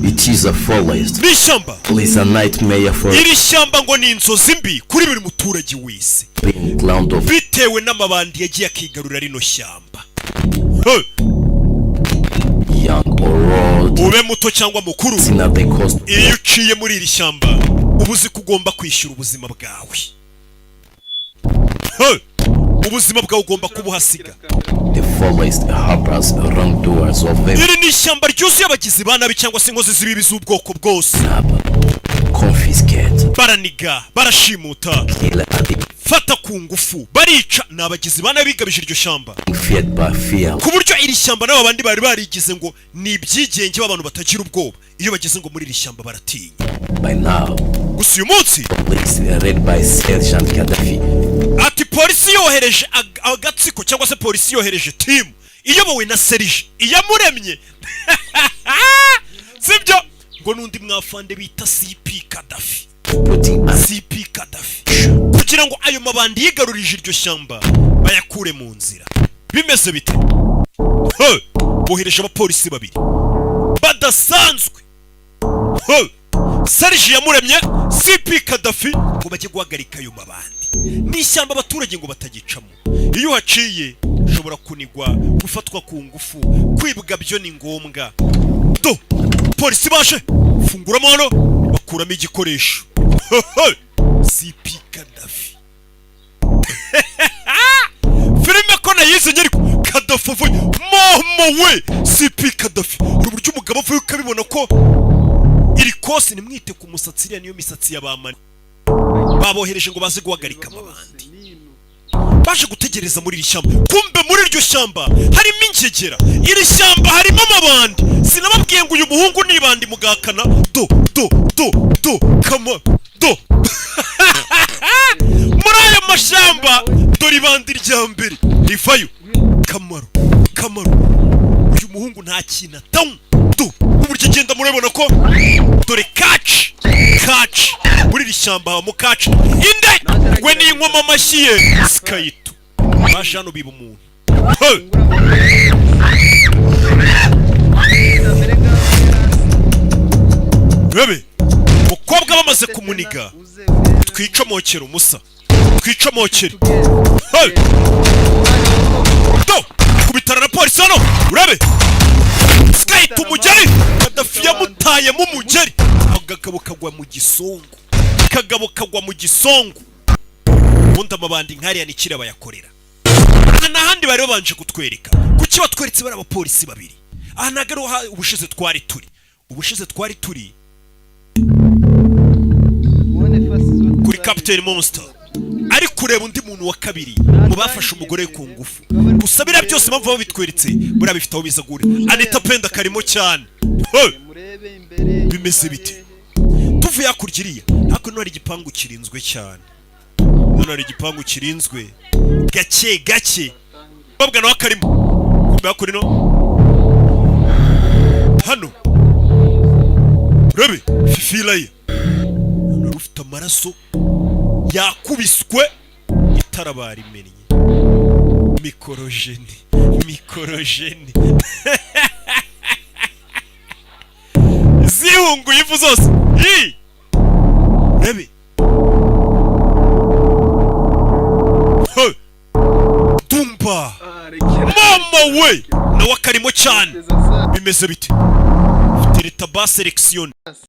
It is a forest. N'ishyamba. It is a nightmare for. Iri shyamba ngo ni inzozi mbi kuri buri muturage wese. Bitewe n'amabandi yagiye akigarura rino shyamba. Young or old. Ube muto cyangwa mukuru. Iyo uciye muri iri shyamba ubuzi kugomba kwishyura ubuzima bwawe. Ubuzima bwawe ugomba kubuhasiga. The forest harbors wrongdoers of them. Iri ni ishyamba ryuzuye abagizi ba nabi cyangwa se inkozi z'ibibi z'ubwoko bwose. Confiscate. Baraniga, barashimuta, fata ku ngufu, barica. Ni abagizi ba nabi bigabije iryo shyamba. Ku buryo iri shyamba n'abo bandi bari barigize ngo ni ibyigenge b'abantu batagira ubwoba. Iyo bageze ngo muri iri shyamba baratinya. By now, gusa uyu munsi led by Sergeant Gaddafi. Ati polisi yohereje Agatsiko cyangwa se polisi yohereje team iyobowe na Serge Iyamuremye. Sibyo ngo nundi mwafande bita CP Gaddafi. CP Gaddafi kugira ngo ayo mabandi yigarurije iryo shyamba bayakure mu nzira. Bimeze bite? Bohereje abapolisi babiri badasanzwe. Serge Iyamuremye, CP Gaddafi ngo bajye guhagarika ayo mabandi. Ni ishyamba abaturage ngo batagicamo. Iyo uhaciye ushobora kunigwa, gufatwa ku ngufu, kwibwa byo ni ngombwa. Polisi baje funguramo hano bakuramo igikoresho. CP Gaddafi. Filime ko nayize nyariko Gaddafi avuye mama we. CP Gaddafi uburyo umugabo avuye ukabibona ko iri kose nimwite ku musatsi iriya niyo misatsi y'abamani. Babohereje ngo baze guhagarika amabandi. Baje gutegereza muri iri shyamba. Kumbe muri iryo shyamba harimo ingegera. Iri shyamba harimo amabandi. Sinababwiye ngo uyu muhungu nibandi mugakana. Kama do. Muri aya mashyamba dore ibandi rya mbere rivayo. Kamaro. Uyu muhungu nta kintu atamu. Uburyo agenda murabona ko dore catch muri iri shyamba habamo catch. Inde we ni inkoma amashyi ye Skyito baje hano biba umuntu. Bebe mukobwa bamaze kumuniga twicomokera umusa twicomokere. Kubitara na polisi hano urabe Skyito umugeri Gaddafi yamutaye mu mugeri. Agagabo kagwa mu gisongo. Ubundi amabandi nkariya nikira bayakorera. N'ahandi bari babanje kutwereka kuki batweretse bari abapolisi babiri. Aha ntago ari ubushize twari turi kuri Captain Monster ari kureba undi muntu wa kabiri mu bafashe umugore ku ngufu. Gusa bira byose mpamvu babitweretse buri abifitaho bizagure. Anita Penda karimo cyane. Bimeze bite? Tuvuye akurgiriya hako no hari igipangu kirinzwe cyane. None hari igipangu kirinzwe gake babwa no akarimo. Kumbe akuri no hano Rebe fifilaye rufite amaraso yakubiswe itarabari mennye. Mikorojeni zihunguye ivu zose. Rebe Tumba mama we nawe akarimo cyane. Bimeze bite? Tereta ba selection